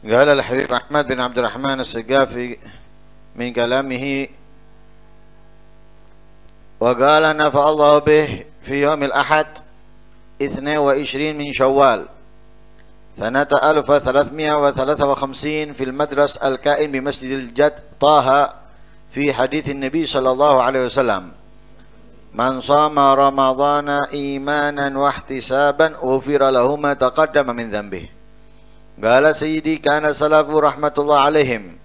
قال الحبيب أحمد بن عبد الرحمن السقافي من كلامه: وقال نفع الله به في يوم الأحد 22 من شوال سنة 1353 في المدرس الكائن بمسجد الجد طه في حديث النبي صلى الله عليه وسلم: من صام رمضان إيمانا واحتسابا غفر له ما تقدم من ذنبه. قال سيدي: كان السلف رحمة الله عليهم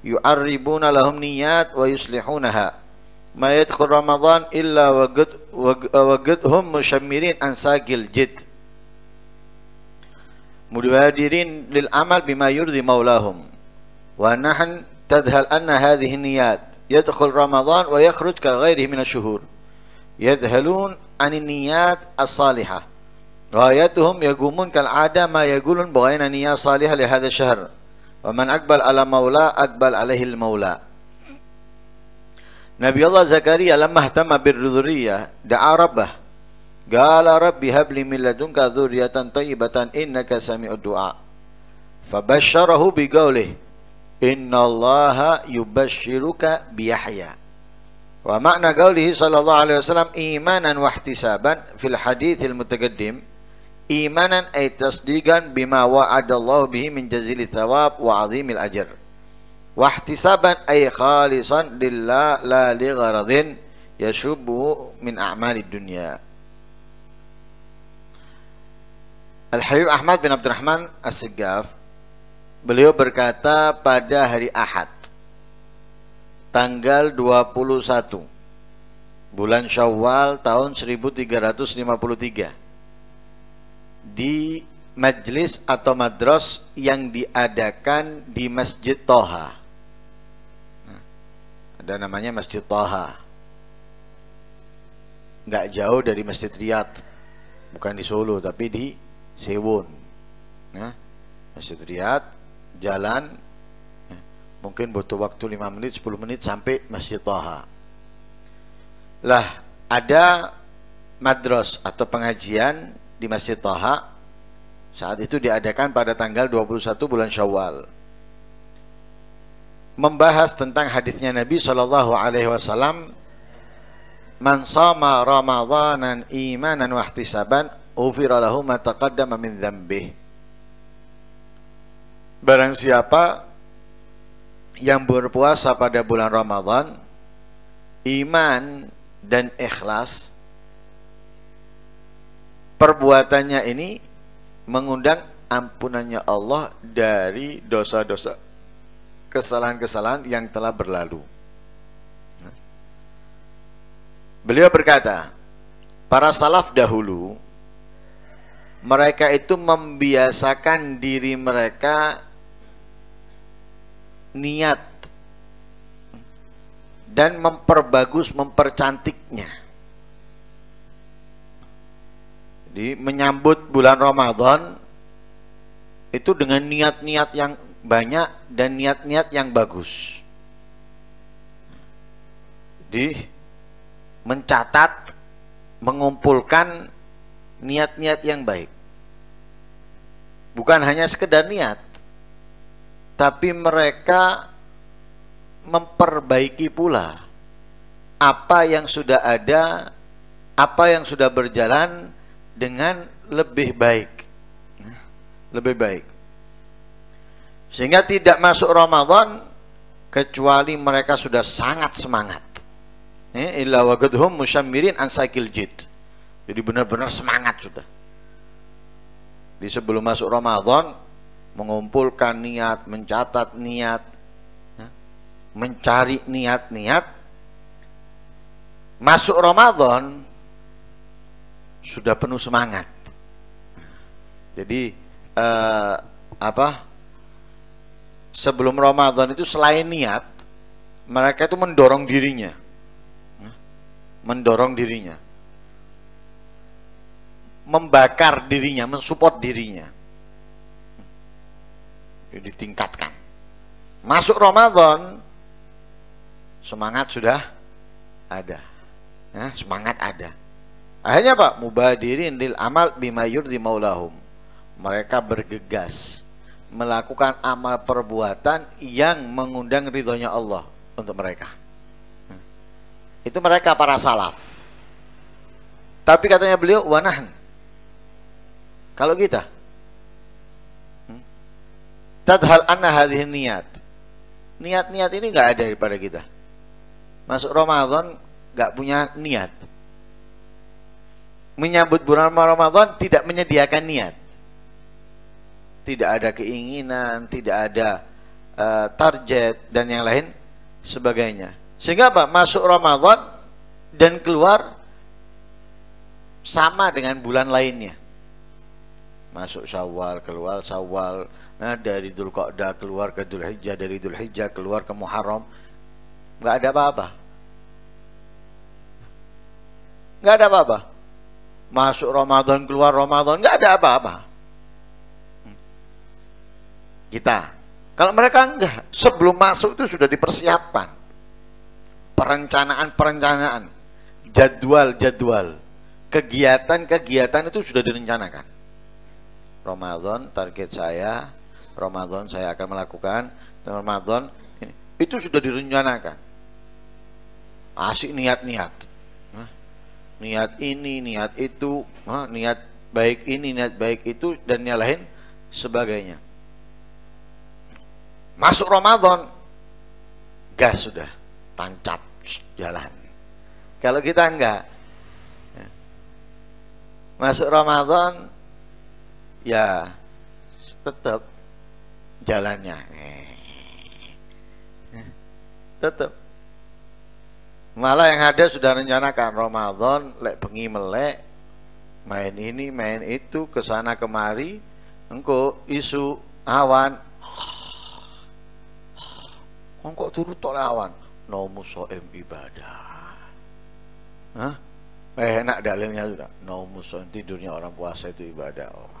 يعربون لهم نيات ويصلحونها ما يدخل رمضان إلا وقدهم مشمرين عن ساق الجد مبادرين للعمل بما يرضي مولاهم. ونحن تذهل أن هذه النيات يدخل رمضان ويخرج كغيره من الشهور، يذهلون عن النيات الصالحة، غايتهم يقومون كالعادة ما يقولون بغينا نية صالحة لهذا الشهر، ومن أقبل على مولاه أقبل عليه المولى. نبي الله زكريا لما اهتم بالذرية دعا ربه قال: ربي هب لي من لدنك ذرية طيبة إنك سميع الدعاء. فبشره بقوله: إن الله يبشرك بيحيى. ومعنى قوله صلى الله عليه وسلم إيمانا واحتسابا في الحديث المتقدم: إيمانا أي تصديقا بما وعد الله به من جزيل الثواب وعظيم الأجر، واحتسابا أي خالصا لله لا لغرض يشبه من أعمال الدنيا. Al-Habib Ahmad bin Abdurrahman As-Segaf, beliau berkata pada hari Ahad tanggal 21 bulan Syawal tahun 1353 di majlis atau madras yang diadakan di Masjid Toha. Ada namanya Masjid Toha, nggak jauh dari Masjid Riyadh, bukan di Solo tapi di Sewon. Masjid Riyadh jalan mungkin butuh waktu 5 menit 10 menit sampai Masjid Toha. Lah ada madras atau pengajian di Masjid Toha. Saat itu diadakan pada tanggal 21 bulan Syawal, membahas tentang hadisnya Nabi SAW: man shama ramadhanan imanan wahtisaban ghufira lahu ma taqaddama min dzambih. Barang siapa yang berpuasa pada bulan Ramadan iman dan ikhlas, perbuatannya ini mengundang ampunannya Allah dari dosa-dosa, kesalahan-kesalahan yang telah berlalu. Beliau berkata, para salaf dahulu mereka itu membiasakan diri mereka niat dan memperbagus, mempercantiknya. Jadi menyambut bulan Ramadan itu dengan niat-niat yang banyak dan niat-niat yang bagus. Jadi mencatat, mengumpulkan niat-niat yang baik. Bukan hanya sekedar niat, tapi mereka memperbaiki pula apa yang sudah ada, apa yang sudah berjalan dengan lebih baik. Lebih baik. Sehingga tidak masuk Ramadan kecuali mereka sudah sangat semangat. Illa waqadhum musyammirin an sakil jid. Jadi benar-benar semangat sudah. Di sebelum masuk Ramadan mengumpulkan niat, mencatat niat, mencari niat-niat. Masuk Ramadan sudah penuh semangat. Jadi sebelum Ramadan itu selain niat, mereka itu mendorong dirinya, membakar dirinya, mensupport dirinya, ditingkatkan. Masuk Ramadan semangat sudah ada, semangat ada. Akhirnya Pak, mubadirin lil amal bima yurdi maulahum. Mereka bergegas melakukan amal perbuatan yang mengundang ridhonya Allah untuk mereka. Itu mereka para salaf. Tapi katanya beliau wanahan. Kalau kita tadhal anna hadhihi niat. Niat-niat ini enggak ada daripada kita. Masuk Ramadan enggak punya niat. Menyambut bulan Ramadan tidak menyediakan niat. Tidak ada keinginan, tidak ada target dan yang lain sebagainya. Sehingga apa? Masuk Ramadan dan keluar sama dengan bulan lainnya. Masuk Syawal, keluar Syawal, nah dari Dzulqa'dah keluar ke Dzulhijjah, dari Dzulhijjah keluar ke Muharram. Enggak ada apa-apa. Enggak ada apa-apa. Masuk Ramadan, keluar Ramadan, enggak ada apa-apa. Kita, kalau mereka enggak, sebelum masuk itu sudah dipersiapkan. Perencanaan, jadwal, kegiatan itu sudah direncanakan. Ramadan target saya, Ramadan saya akan melakukan, Ramadan ini, itu sudah direncanakan. Asik niat-niat, niat ini, niat itu, niat baik ini, niat baik itu, dan yang lain sebagainya. Masuk Ramadan, gas sudah, tancap jalan. Kalau kita enggak, masuk Ramadan ya tetap jalannya, tetap. Malah yang ada sudah rencanakan Ramadan, lek bengi melek, main ini, main itu, kesana kemari, engko isu awan, engko turut tolak awan. Naumu so'im ibadah. Hah? Enak dalilnya sudah. Naumu so'im, tidurnya orang puasa itu ibadah. Oh.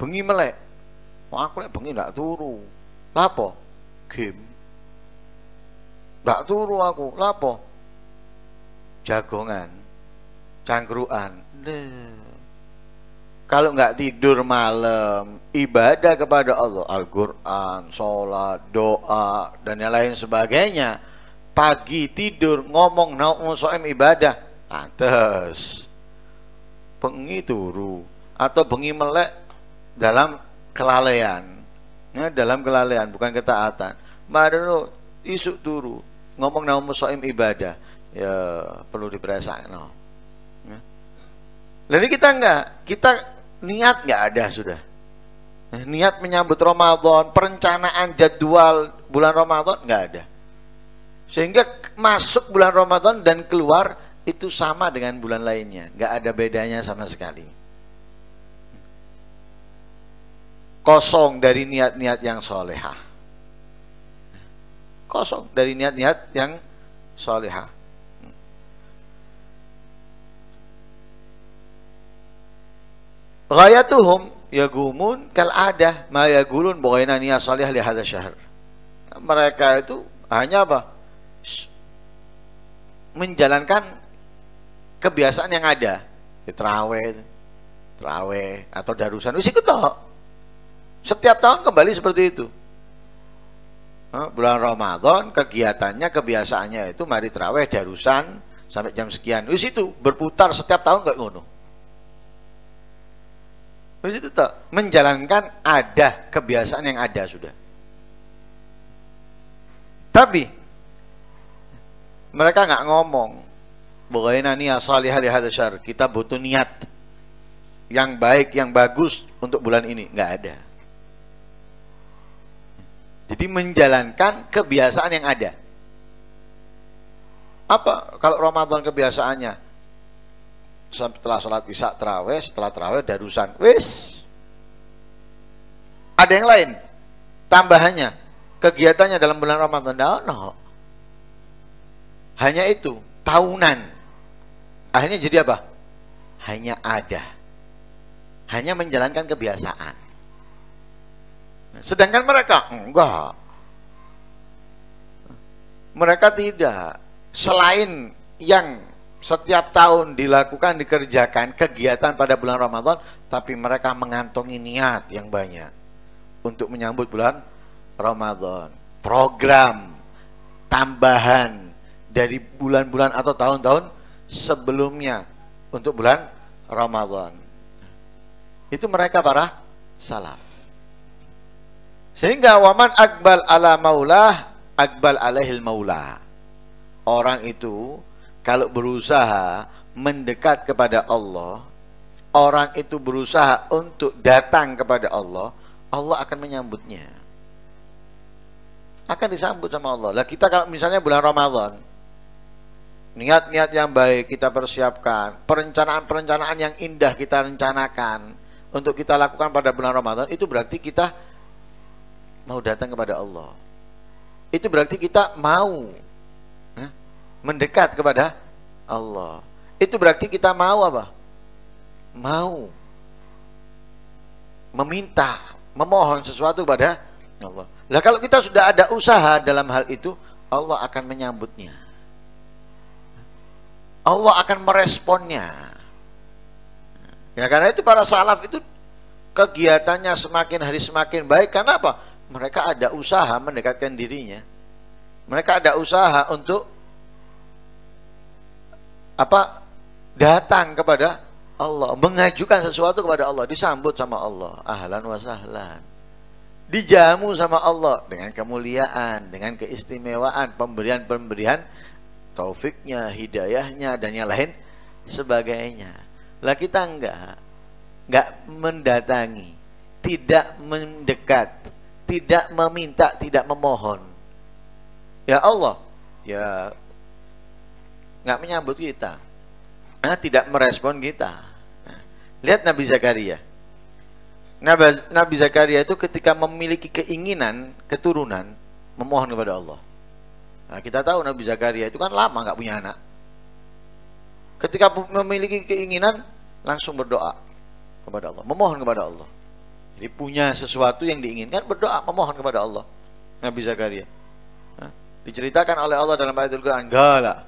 Bengi melek. Aku lek bengi ndak turu. Lapo? Game. Ndak turu aku. Lapo? Jagongan. Cangkruan. Kalau nggak tidur malam, ibadah kepada Allah, Al-Quran, sholat, doa, dan yang lain sebagainya. Pagi tidur, ngomong, naumu so'im ibadah, pantes. Bengi turu, atau bengi melek dalam kelalaian. Ya, dalam kelalaian, bukan ketaatan. Madano, isuk turu, ngomong naumu so'im ibadah, ya perlu diperasaan. No. Ya. Jadi kita enggak, kita niat nggak ada sudah. Niat menyambut Ramadan, perencanaan jadwal bulan Ramadan nggak ada. Sehingga masuk bulan Ramadan dan keluar itu sama dengan bulan lainnya, nggak ada bedanya sama sekali. Kosong dari niat-niat yang solehah. Kosong dari niat-niat yang solehah. Ghayatuhum yagumun kal adah ma yagulun bagaina niat salih li hadza syahr. Mereka itu hanya apa? Menjalankan kebiasaan yang ada. Tarawih atau darusan wis ikut toh. Setiap tahun kembali seperti itu. Bulan Ramadan kegiatannya, kebiasaannya itu mari tarawih, darusan sampai jam sekian. Wis itu berputar setiap tahun kayak ngono. Terus itu tak menjalankan ada kebiasaan yang ada sudah. Tapi mereka nggak ngomong bagaimana niat salihah li hadzal syahr. Kita butuh niat yang baik, yang bagus untuk bulan ini, nggak ada. Jadi menjalankan kebiasaan yang ada. Apa kalau Ramadan kebiasaannya? Setelah sholat isya tarawih, setelah tarawih darusan, wis. Ada yang lain tambahannya, kegiatannya dalam bulan Ramadan, no. Hanya itu, tahunan. Akhirnya jadi apa? Hanya ada, hanya menjalankan kebiasaan. Sedangkan mereka enggak, mereka tidak. Selain yang setiap tahun dilakukan, dikerjakan kegiatan pada bulan Ramadan, tapi mereka mengantongi niat yang banyak. untuk menyambut bulan Ramadan. Program tambahan dari bulan-bulan atau tahun-tahun sebelumnya untuk bulan Ramadan. Itu mereka para salaf. Sehingga waman akbal ala maulah akbal alaihil maula. Orang itu kalau berusaha mendekat kepada Allah, orang itu berusaha untuk datang kepada Allah, Allah akan menyambutnya. Akan disambut sama Allah. Lah kita kalau misalnya bulan Ramadan, niat-niat yang baik kita persiapkan, perencanaan-perencanaan yang indah kita rencanakan untuk kita lakukan pada bulan Ramadan, itu berarti kita mau datang kepada Allah. Itu berarti kita mau mendekat kepada Allah. Itu berarti kita mau apa? Mau meminta, memohon sesuatu kepada Allah. Lah kalau kita sudah ada usaha dalam hal itu, Allah akan menyambutnya. Allah akan meresponnya. Ya karena itu para salaf itu kegiatannya semakin hari semakin baik. Karena apa? Mereka ada usaha mendekatkan dirinya. Mereka ada usaha untuk apa? Datang kepada Allah, mengajukan sesuatu kepada Allah, disambut sama Allah, ahlan wa sahlan. Dijamu sama Allah dengan kemuliaan, dengan keistimewaan, pemberian-pemberian taufiknya, hidayahnya dan yang lain sebagainya. Lah kita enggak mendatangi, tidak mendekat, tidak meminta, tidak memohon. Ya Allah, ya enggak menyambut kita. Tidak merespon kita. Lihat Nabi Zakaria. Nabi Zakaria itu ketika memiliki keinginan keturunan, memohon kepada Allah. Nah, kita tahu Nabi Zakaria itu kan lama nggak punya anak. Ketika memiliki keinginan, langsung berdoa kepada Allah, memohon kepada Allah. Jadi punya sesuatu yang diinginkan, berdoa, memohon kepada Allah. Nabi Zakaria. Diceritakan oleh Allah dalam ayat Al-Quran, Gala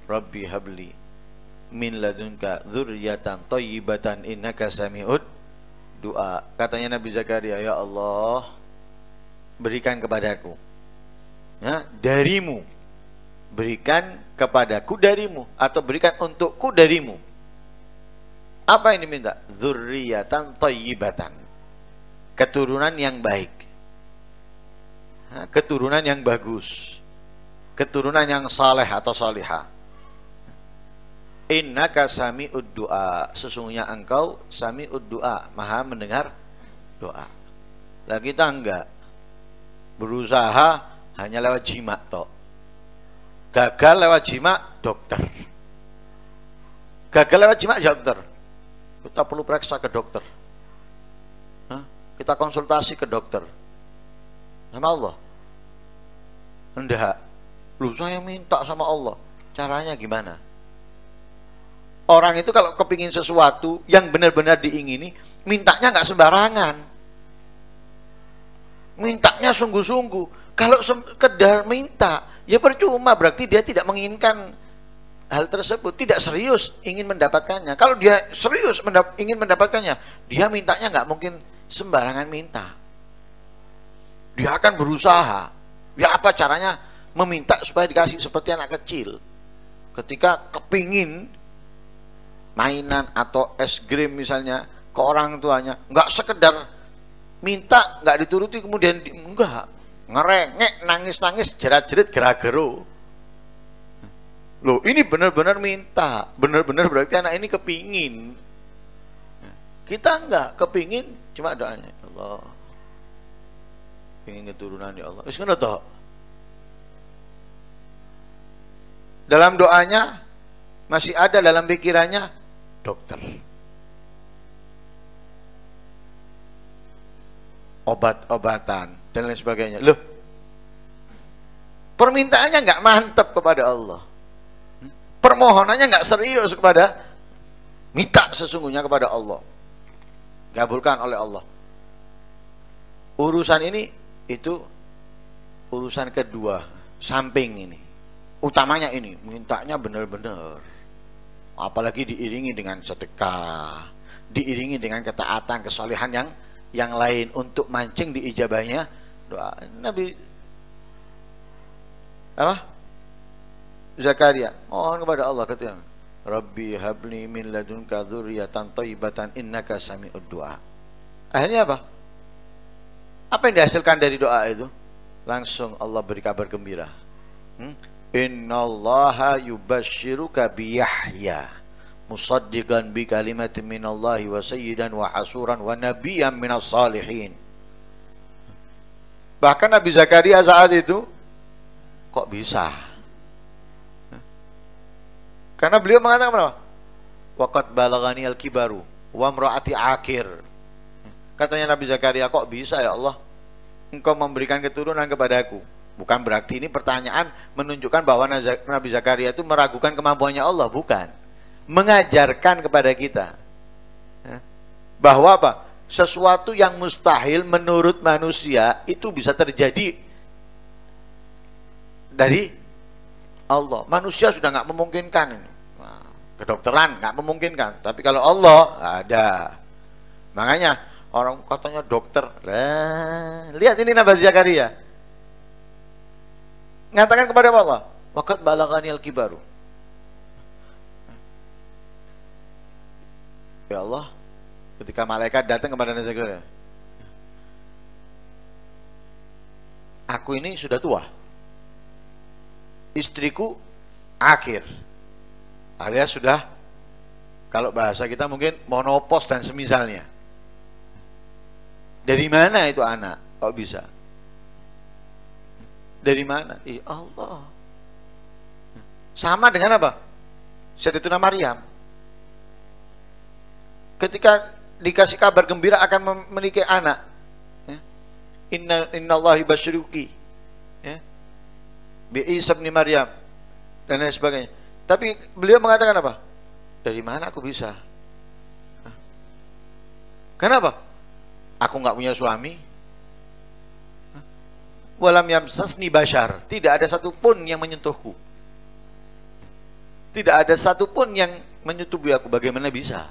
Rabbi habli min ladunka dzurriyyatan thayyibatan innaka sami'ud du'a. Katanya Nabi Zakaria, ya Allah, berikan kepadaku darimu, berikan kepadaku darimu, atau berikan untukku darimu. Apa yang diminta? Dzurriyyatan thayyibatan, keturunan yang baik, keturunan yang bagus, keturunan yang saleh atau salihah. Innaka sami'ud du'a, sesungguhnya engkau sami'ud du'a, maha mendengar doa. Lah kita enggak berusaha hanya lewat jima tok. Gagal lewat jima, dokter. Gagal lewat jima, dokter. Kita perlu periksa ke dokter. Kita konsultasi ke dokter. Sama Allah. Enggak. Lu saya minta sama Allah. Caranya gimana? Orang itu kalau kepingin sesuatu yang benar-benar diingini, mintanya nggak sembarangan. Mintanya sungguh-sungguh. Kalau sekedar minta, ya percuma, berarti dia tidak menginginkan hal tersebut, tidak serius ingin mendapatkannya. Kalau dia serius ingin mendapatkannya, dia mintanya nggak mungkin sembarangan minta. Dia akan berusaha. Ya apa caranya meminta supaya dikasih seperti anak kecil. Ketika kepingin mainan atau es krim misalnya ke orang tuanya, nggak sekedar minta nggak dituruti kemudian enggak, ngerengek, nangis-nangis, jerat-jerit, geragero. Loh, ini benar-benar minta, benar-benar berarti anak ini kepingin. Kita enggak kepingin, cuma doanya, Allah pingin keturunan ya Allah, wis ngono toh. Dalam doanya masih ada dalam pikirannya dokter, obat-obatan dan lain sebagainya. Loh, permintaannya nggak mantap kepada Allah, permohonannya nggak serius kepada minta sesungguhnya kepada Allah, gabulkan oleh Allah. Urusan ini itu urusan kedua, samping ini. Utamanya ini, mintanya benar-benar. Apalagi diiringi dengan sedekah, diiringi dengan ketaatan, kesalehan yang yang lain untuk mancing diijabahnya doa. Nabi apa? Zakaria mohon kepada Allah ketika Rabbi habli min ladunka dzurriyyatan thayyibatan innaka sami'ud du'a. Akhirnya apa? Apa yang dihasilkan dari doa itu? Langsung Allah beri kabar gembira. Innallaha yubashshiruka bi Yahya musaddiqan bi kalimatin minallahi wa sayyidan wa hasuran wa nabiyyan minas salihin. Bahkan Nabi Zakaria saat itu kok bisa? Karena beliau mengatakan apa? Waqad balagani al-kibaru wa imraati akir. Katanya Nabi Zakaria, kok bisa ya Allah Engkau memberikan keturunan kepadaku? Bukan berarti ini pertanyaan menunjukkan bahwa Nabi Zakaria itu meragukan kemampuannya Allah, bukan. Mengajarkan kepada kita bahwa apa? Sesuatu yang mustahil menurut manusia itu bisa terjadi dari Allah. Manusia sudah nggak memungkinkan ini. Kedokteran nggak memungkinkan, tapi kalau Allah ada. Makanya orang katanya dokter, lihat ini Nabi Zakaria ngatakan kepada Allah, waqad balagani al-kibaru. Ya Allah, ketika malaikat datang kepada Nabi Zakaria, aku ini sudah tua, istriku akhir, alias sudah, kalau bahasa kita mungkin monopos dan semisalnya. Dari mana itu anak? Kok bisa? Dari mana? Allah. Sama dengan apa? Sayyidatuna Maryam. Ketika dikasih kabar gembira akan memiliki anak, Innallahi basyiruki bi Isa bin Maryam dan lain sebagainya. Tapi beliau mengatakan apa? Dari mana aku bisa? Kenapa? Aku nggak punya suami. Walam yamsasni bashar. Tidak ada satupun yang menyentuhku. Tidak ada satupun yang menyetubuhi aku. Bagaimana bisa?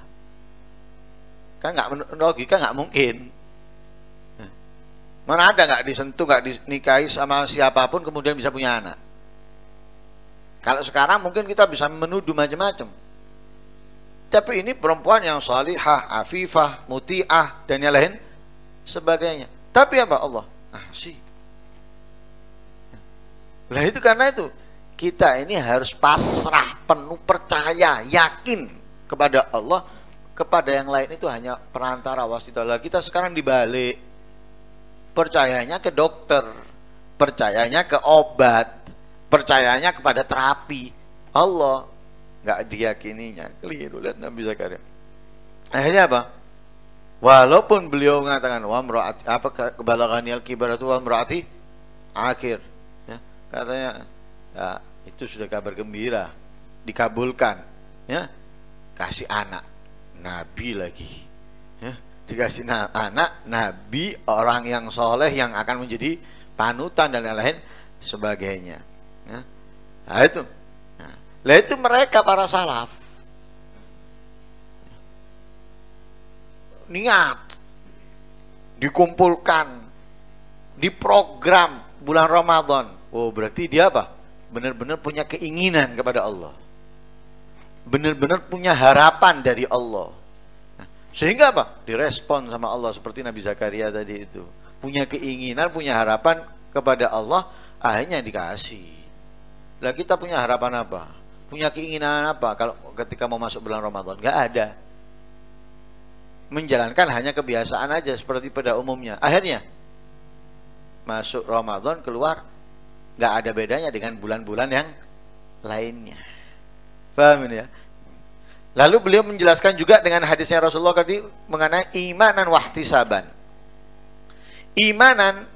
Kan nggak, logika nggak mungkin. Mana ada nggak disentuh, nggak dinikahi sama siapapun kemudian bisa punya anak? Kalau sekarang mungkin kita bisa menuduh macam-macam. Tapi ini perempuan yang salihah, afifah, muti'ah dan yang lain sebagainya. Tapi apa Allah? Sih. Nah itu karena itu kita ini harus pasrah, penuh percaya, yakin kepada Allah. Kepada yang lain itu hanya perantara, wasitah. Kita sekarang dibalik, percayanya ke dokter, percayanya ke obat, percayanya kepada terapi. Allah nggak diyakininya. Keliru. Lihat Nabi Zakaria. Akhirnya apa? Walaupun beliau mengatakan wa mraati apa kebalagani al-kibaratu wa mraati akhir, ya, katanya ya, itu sudah kabar gembira, dikabulkan, ya, kasih anak nabi lagi, ya, dikasih anak nabi, orang yang soleh yang akan menjadi panutan dan lain-lain sebagainya, ya. Nah itu, nah itu mereka para salaf niat dikumpulkan, diprogram bulan Ramadan. Oh berarti dia apa? Benar-benar punya keinginan kepada Allah, benar-benar punya harapan dari Allah. Nah, sehingga apa? Direspon sama Allah seperti Nabi Zakaria tadi itu. Punya keinginan, punya harapan kepada Allah, akhirnya dikasih. Lah kita punya harapan apa? Punya keinginan apa kalau ketika mau masuk bulan Ramadan? Gak ada. Menjalankan hanya kebiasaan aja seperti pada umumnya. Akhirnya masuk Ramadan, keluar nggak ada bedanya dengan bulan-bulan yang lainnya. Paham ini ya? Lalu beliau menjelaskan juga dengan hadisnya Rasulullah tadi mengenai imanan wahtisaban. Imanan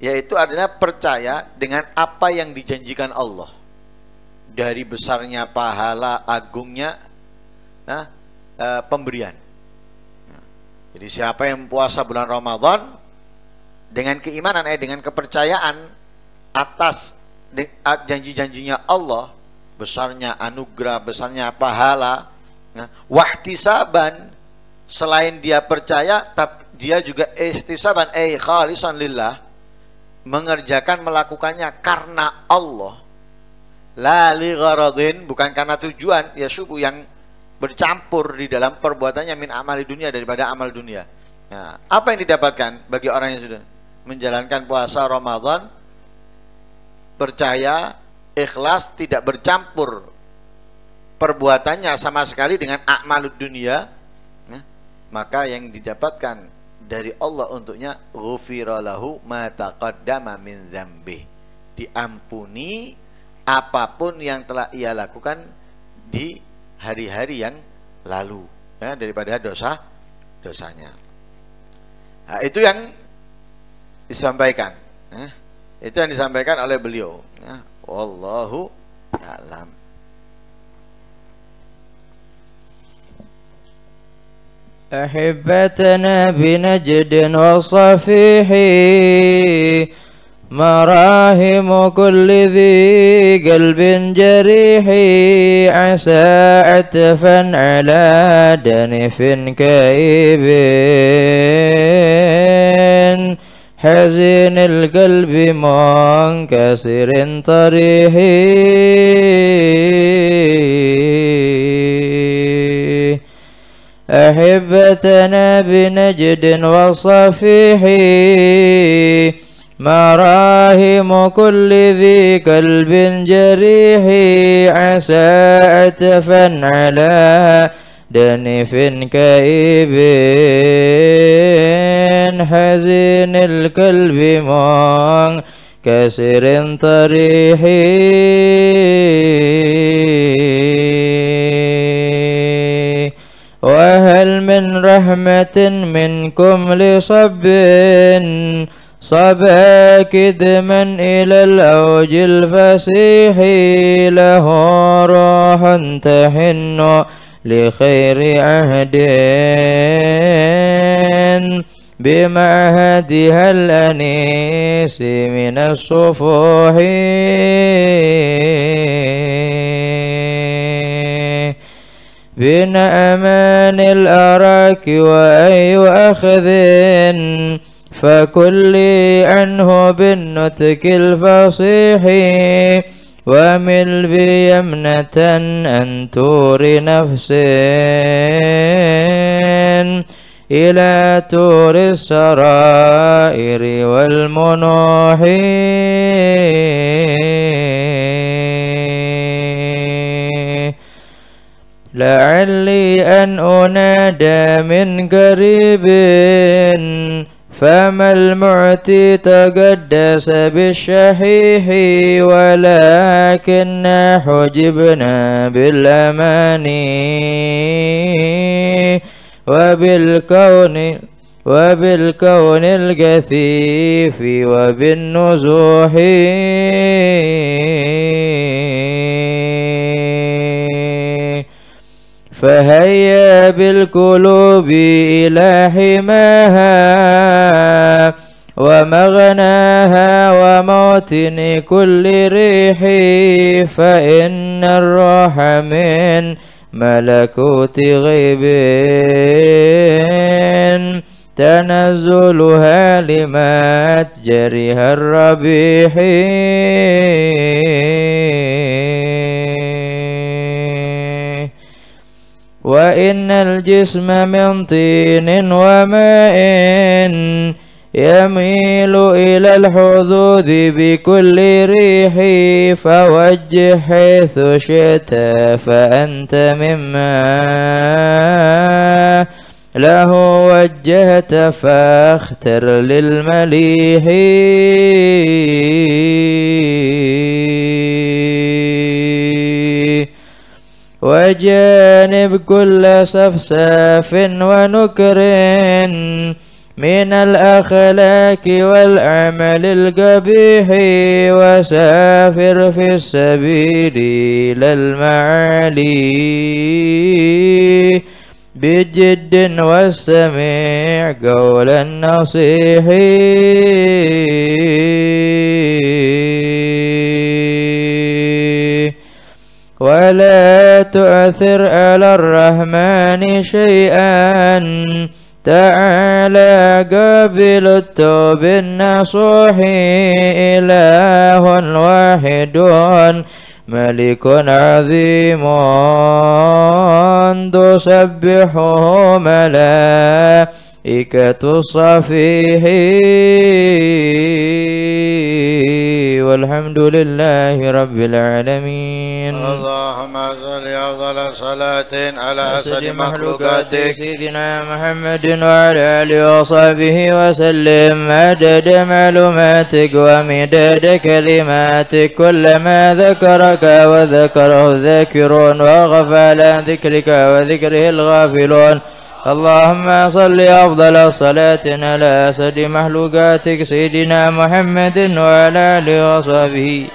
yaitu adalah percaya dengan apa yang dijanjikan Allah, dari besarnya pahala, agungnya pemberian. Jadi siapa yang puasa bulan Ramadan dengan keimanan, dengan kepercayaan atas janji-janjinya Allah, besarnya anugerah, besarnya pahala, wahtisaban, selain dia percaya dia juga ihtisaban khalisan lillah, mengerjakan melakukannya karena Allah, la li gharadin, bukan karena tujuan, ya syubu yang bercampur di dalam perbuatannya min amali dunia, daripada amal dunia. Nah, apa yang didapatkan bagi orang yang sudah menjalankan puasa Ramadan, percaya, ikhlas, tidak bercampur perbuatannya sama sekali dengan amal dunia, nah, maka yang didapatkan dari Allah untuknya ghufira lahu ma taqaddama min dzambi, diampuni apapun yang telah ia lakukan di hari-hari yang lalu, ya, daripada dosanya. Nah, itu yang disampaikan, ya, itu yang disampaikan oleh beliau, ya. Wallahu a'lam. أحبتنا بنجد وصفيح مراهم كل ذي قلب جريح عسى عتفا على دنف كئيب حزين القلب منكسر طريح أحبتنا بنجد وصفيح مراهم كل ذي قلب جريح عسى عتفا على دنف كئيب حزين القلب منكسر طريح وهل من رحمة منكم لصب صبا كدما إلى الأوج الفسيح له روح تحن لخير عهد بمعهدها الأنيس من الصفوح بين أمان الأراك وأي أخذ فكل عنه بالنتك الفصيح ومل بيمنة أن تور نفس إلى تور السرائر والمنوح لعلي أن أنادى من قريب فما المعتي تقدس بالشحيح ولكننا حجبنا بالأماني وبالكون الكثيف وبالنزوح فهيا بالقلوب إلى حماها ومغناها وموطن كل ريح فإن الروح من ملكوت غيب تنزلها لمتجرها الربيح وإن الجسم من طين وماء يميل إلى الحظوظ بكل ريح فوجه حيث شئت فأنت مما له وجهت فاختر للمليح وجانب كل سفساف ونكر من الأخلاق والأعمال القبيح وسافر في السبيل إلى المعالي بجد واستمع قول النصيح ولا تؤثر على الرحمن شيئا تعالى قابل التوب النصوح إله واحد ملك عظيم تسبحه ملائكة الصفيح والحمد لله رب العالمين. اللهم صل أفضل صلاة على أسد مخلوقاتك سيدنا محمد وعلى آله وصحبه وسلم عدد معلوماتك ومداد كلماتك كلما ذكرك وذكره الذاكرون وغفل عن ذكرك وذكره الغافلون. اللهم صل أفضل صلاة على أسد مخلوقاتك سيدنا محمد وعلى آله وصحبه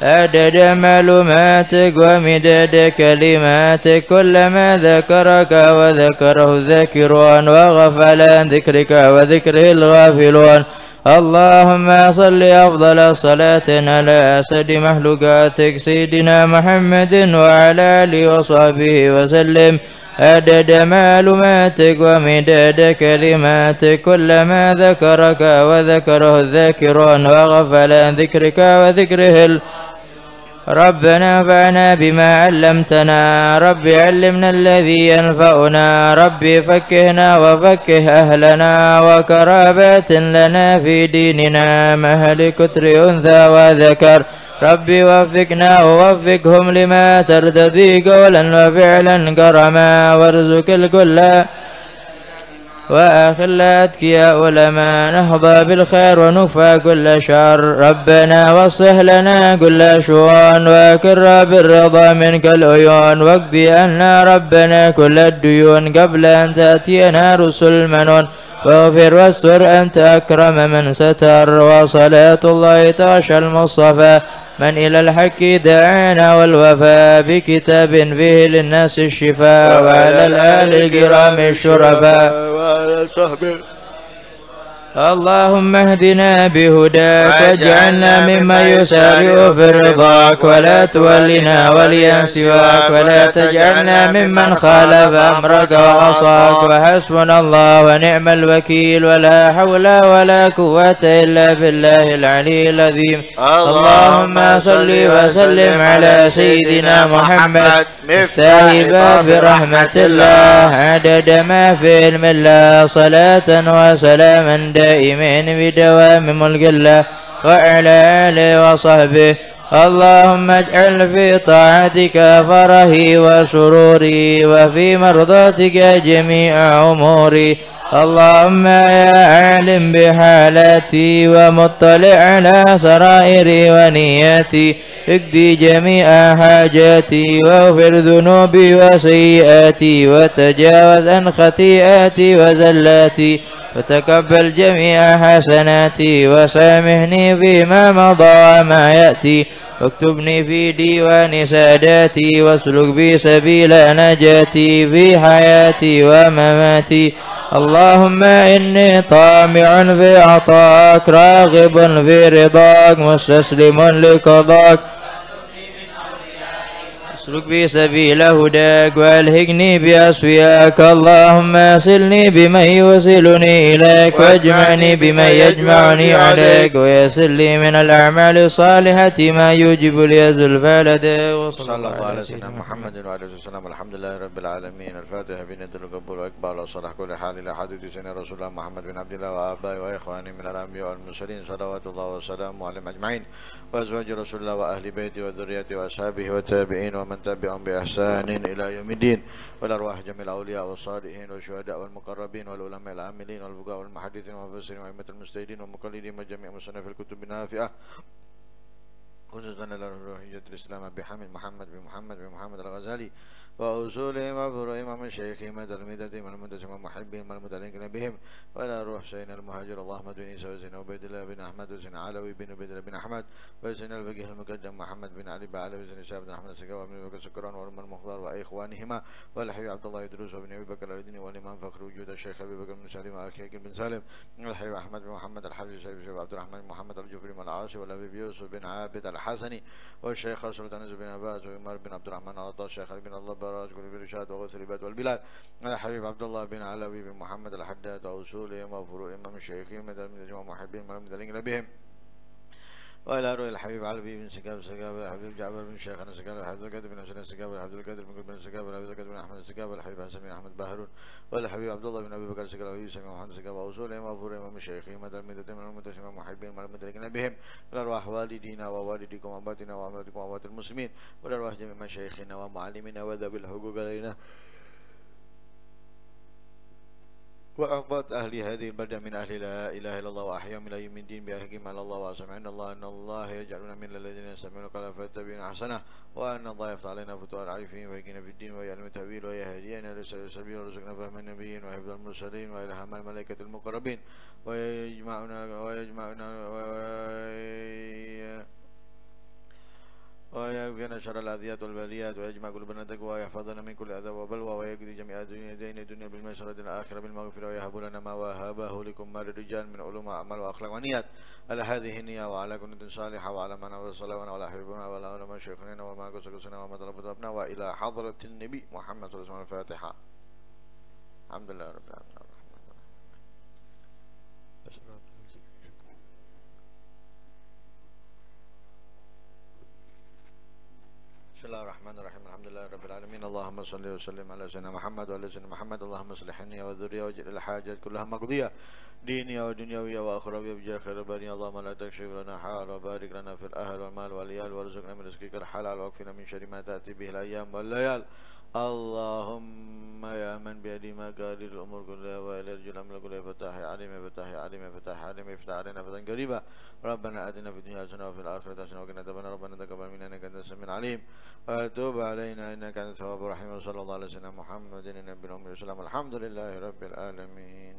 عدد معلوماتك ومداد كلماتك كلما ذكرك وذكره الذاكرون وغفل عن ذكرك وذكره الغافلون. اللهم صل أفضل صلاة على أسد مخلوقاتك سيدنا محمد وعلى آله وصحبه وسلم عدد معلوماتك ومداد كلماتك كلما ذكرك وذكره الذاكرون وغفل عن ذكرك وذكره ربنا انفعنا بما علمتنا رب علمنا الذي ينفعنا رب فكهنا وفكه أهلنا وكرابات لنا في ديننا مهل كتر أنثى وذكر ربي وفقنا ووفقهم لما ترتضي قولا وفعلا كرما وارزق الكل وأخلاتك يا علماء نهضى بالخير ونكفى كل شر ربنا واصلح لنا كل شؤون وأكر بالرضا منك العيون واقضي عنا ربنا كل الديون قبل أن تأتينا رسل منون واغفر واستر أنت أكرم من ستر وصلاة الله تغشى المصطفى من إلى الحق دعانا والوفاء بكتاب فيه للناس الشفاء وعلى الآل الكرام الشرفاء وعلى صحبه. اللهم اهدنا بهداك واجعلنا ممن يسارع في رضاك ولا تولنا وليا سواك ولا تجعلنا ممن خالف أمرك وعصاك وحسبنا الله ونعم الوكيل ولا حول ولا قوة إلا بالله العلي العظيم. اللهم صل وسلم على سيدنا محمد مفتاح باب رحمة الله عدد ما في علم الله صلاة وسلاما دائمين بدوام ملك الله وعلى آله وصحبه. اللهم اجعل في طاعتك فرحي وسروري وفي مرضاتك جميع أموري. اللهم يا عالم بحالاتي ومطلع على سرائري ونياتي اقضي جميع حاجاتي واغفر ذنوبي وسيئاتي وتجاوز عن خطيئاتي وزلاتي وتقبل جميع حسناتي وسامحني فيما مضى وما يأتي واكتبني في ديوان ساداتي واسلك بي سبيل نجاتي في حياتي ومماتي. اللهم إني طامع في عطاك راغب في رضاك مستسلم لقضاك اسلك بي سبيل هداك والهقني بأسوياك. اللهم اصلني بمن يوصلني إليك واجمعني بمن يجمعني عليك ويسر لي من الأعمال الصالحة ما يوجب لي زلفى لديك. وصلى الله على سيدنا محمد وعلى آله وسلم. الحمد لله رب العالمين. الفاتحة بنية القبول وإقبال وصلاح كل حال إلى حديث سيدنا رسول الله محمد بن عبد الله وآبائي وإخواني من الأنبياء والمرسلين صلوات الله وسلامه عليهم أجمعين وأزواج رسول الله وأهل بيته وذريته وأصحابه والتابعين ومن تبعهم بإحسان إلى يوم الدين والأرواح جميع الأولياء والصالحين والشهداء والمقربين والعلماء العاملين والفقهاء والمحدثين والمفسرين وأئمة المجتهدين والمقلدين وجميع مصنف الكتب النافعة خصوصا لروحية الإسلام بحمد محمد بن محمد الغزالي وأصولهم وفروعهم ومشايخهم وتلامذتهم والمدرسين ومحبهم والمتعلقين بهم وإلى روح سيدنا المهاجر اللهم بن عيسى وسيدنا عبيد الله بن أحمد وسيدنا علوي بن عبيد الله بن أحمد وسيدنا الفقيه المقدم محمد بن علي بعلي وسيدنا شاب بن أحمد السقاوي وابن بكر سكران والأم المختار وإخوانهما والحبيب عبد الله يدروس وابن أبي بكر الأردني والإمام فخر وجود الشيخ أبي بكر بن سالم وأخي بن سالم والحبيب أحمد بن محمد الحافظ الشيخ عبد الرحمن بن محمد الجفري والعاصي والأبي يوسف بن عابد الحسني والشيخ سلطان بن عباس وعمر بن عبد الرحمن العطاء الشيخ بن الله براج كل برشاد وغسل البلاد والبلاد على حبيب عبد الله بن علوي بن محمد الحداد وأصولهم وفروعهم من شيخهم من محبين من المدلين بهم وإلى روي الحبيب علوي بن سكاب السكاب الحبيب جعفر بن شيخنا السكاب الحبيب القادر بن حسين السكاب الحبيب القادر بن السكاب الحبيب القادر بن أحمد السكاب الحبيب حسن بن أحمد باهرون والحبيب عبد الله بن أبي بكر السكاب الحبيب سمي محمد السكاب وأصولهم وفروعهم من شيخهم من المدلين من محبين من المدلين بهم إلى أرواح والدينا ووالديكم وأباتنا وأمواتكم وأموات المسلمين وإلى أرواح جميع مشايخنا ومعلمنا وذوي الحقوق علينا وأقبض أهل هذه البلدة من أهل لا إله إلا الله وأحياهم إلى يوم الدين بأحكم على الله وسمعنا الله أن الله يجعلنا من الذين يستمعون القول فيتبعون أحسنه وأن الله يفتح علينا فتوح العارفين ويهدينا في الدين ويعلم التأويل ويهدينا للسبيل ورزقنا فهم النبيين وحفظ المرسلين وإلهام الملائكة المقربين ويكفينا شر الأذيات والبليات ويجمع قلوبنا تقوى ويحفظنا من كل أذى وبلوى ويقضي جميع دين الدنيا بالميسرة الآخرة بالمغفرة ويهب لنا ما وهبه لكمال الرجال من علوم وأعمال وأخلاق ونيات على هذه النية وعلى كنة صالحة وعلى من أول الصلاة وعلى حبيبنا وعلى علماء شيخنا وما قصصنا وما طلب ربنا وإلى حضرة النبي محمد صلى الله عليه وسلم. الفاتحة. الحمد لله رب العالمين الرحمن الرحيم. بسم الله الرحمن الرحيم الحمد لله رب العالمين اللهم صل وسلم على سيدنا محمد وعلى سيدنا محمد اللهم اصلح النية والذرية واجعل الحاجات كلها مقضية دينية ودنيوية وأخروية بجاه خير البرية اللهم لا تكشف لنا حال وبارك لنا في الأهل والمال والعيال وارزقنا من رزقك الحلال واكفنا من شر ما تأتي به الأيام والليال اللهم يا من بيده مقادير الأمور كلها وإلى رجل الأمر كلها فتاح عليم فتاح عليم فتاح عليم افتح علينا فتحا قريبا ربنا آتنا في الدنيا حسنة وفي الآخرة حسنة وقنا عذاب النار ربنا تقبل منا إنك أنت السميع العليم وتوب علينا إنك أنت التواب الرحيم وصلى الله على سيدنا محمد النبي الأمي وسلم الحمد لله رب العالمين.